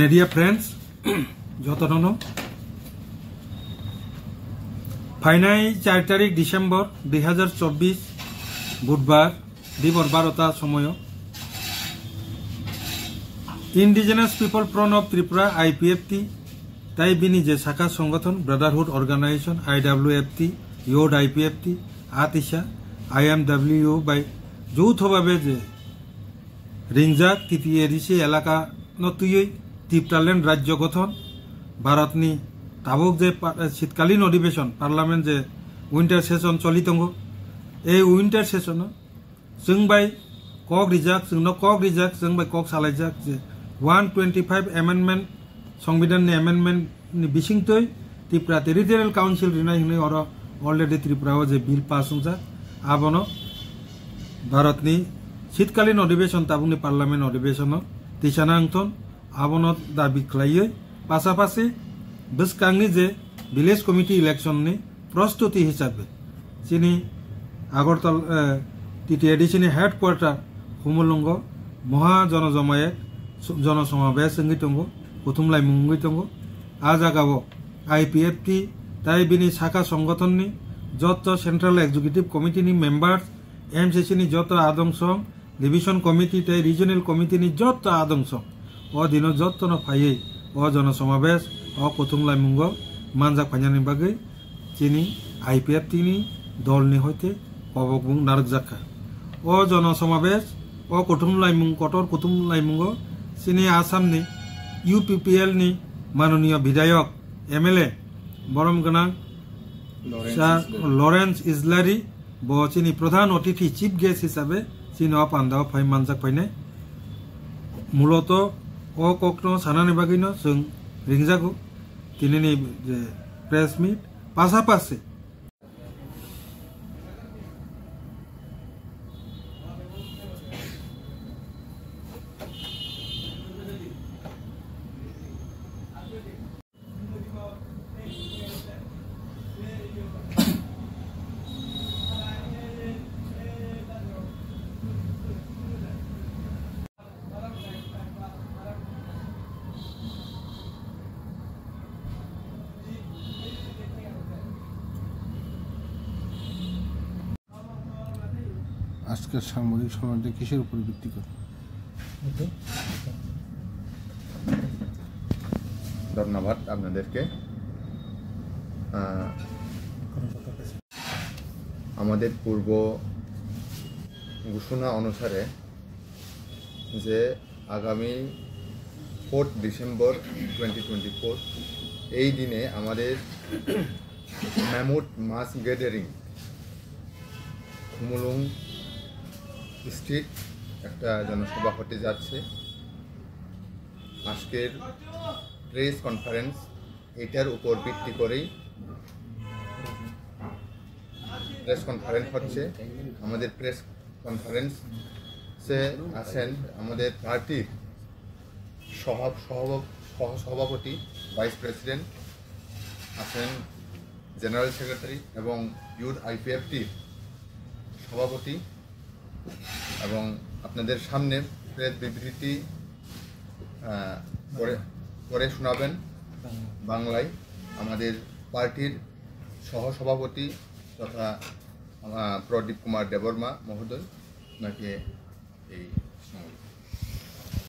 media friends যতন ফাইনাই 4 তারিখ December 2024 বুধবার দিবর 12টা সময় indigenous people front of Tripura IPFT তাই বিনি যে শাখা সংগঠন ব্রাদারহুড অর্গানাইজেশন আইডব্লিউএফটি ইউড আইপিএফটি আতিশা আইএমডব্লিউ বাই যৌথভাবে যে রিংজাক তিতিয়েরিসি এলাকা নতুই টিপটাল্যান্ড রাজ্য গঠন ভারতনি তাবক যে শীতকালীন অধিবেশন পার্লামেন্ট যে উইন্টার সেশন চলিতঙ্গ এই উইন্টার সেশন जों बाय कक रिजाक जोंनो कक रिजाक जों बाय कक सालायजाक जे 125 एमेंडमेंट संविधान नि एमेंडमेंट नि बिसिंतै त्रिपुरा टेरिटोरियल काउंसिल रिनाय हनै अर अलरेडी त्रिपुरायाव जे बिल पास होजा आबनो भारतनि शीतकालीन अधिवेशन ताबुंनि पार्लामेंट अधिवेशन तिसाना अंथन आबनो दाबि खालायै पासापासि बसकांनि जे विलेज कमिटी इलेक्शन नि प्रस्तुति हिसाबै जिनि आगरतला টিটিএডিসিনি হেডকোয়ার্টার হুমুলুঙ্গ মহা জনজমায়ে জনসমাবেশ সঙ্গীতঙ্গ কুতুমলাই মুঙ্গিতঙ্গ আ জাগাব আইপিএফটি তাই বিনি শাখা সংগঠননি যত সেন্ট্রাল এক্সিকিউটিভ কমিটিনি মেম্বার্স এমসিসিনি যত আদংসং ডিভিশন কমিটি তাই রিজনাল কমিটিনি যত আদংসং ও দিন যতন ফাইয়ে ও জনসমাবেশ ও কুতুমলাই মুঙ্গ মানজাক ফাইনানি বাগৈ চিনি আইপিএফটিনি দলনি হইতে অবগুং নারক জাখা ও জনসমাবেশ ও কুটুমলাইমুং কটর কুটুমলাইমুঙ্গ চিনি আসামনি ইউপিপিএল নি মাননীয় বিধায়ক এমএলএ বরম গনা লরেন্স ইজলারি ব চিনি প্রধান অতিথি চিফ গেস্ট হিসাবে চিনি অপান্দাও ফাই মানজাক ফাইনে মূলত ও ককনো সানানি বাগিনো जों রিংজাগো তিনিনি যে প্রেস মিট পাশাপাশি আজকের সামরিক সমাজে কিসের উপর ভিত্তি করে? ধন্যবাদ আপনাদেরকে। আমাদের পূর্ব ঘোষণা অনুসারে যে আগামী 4 ডিসেম্বর 2024 এই দিনে আমাদের ম্যামুথ মাস গ্যাদারিং হুমুলুং স্ট্রিট একটা জনসভা হতে যাচ্ছে। আজকের প্রেস কনফারেন্স এটার উপর ভিত্তি করেই প্রেস কনফারেন্স হচ্ছে। আমাদের প্রেস কনফারেন্সে আছেন আমাদের পার্টির সহসভাপতি ভাইস প্রেসিডেন্ট আছেন, জেনারেল সেক্রেটারি এবং ইউথ আইপিএফটির সভাপতি, এবং আপনাদের সামনে প্রেস বিবৃতি করে শোনাবেন বাংলায় আমাদের পার্টির সহসভাপতি তথা প্রদীপ কুমার দেববর্মা মহোদয়। নাকি এই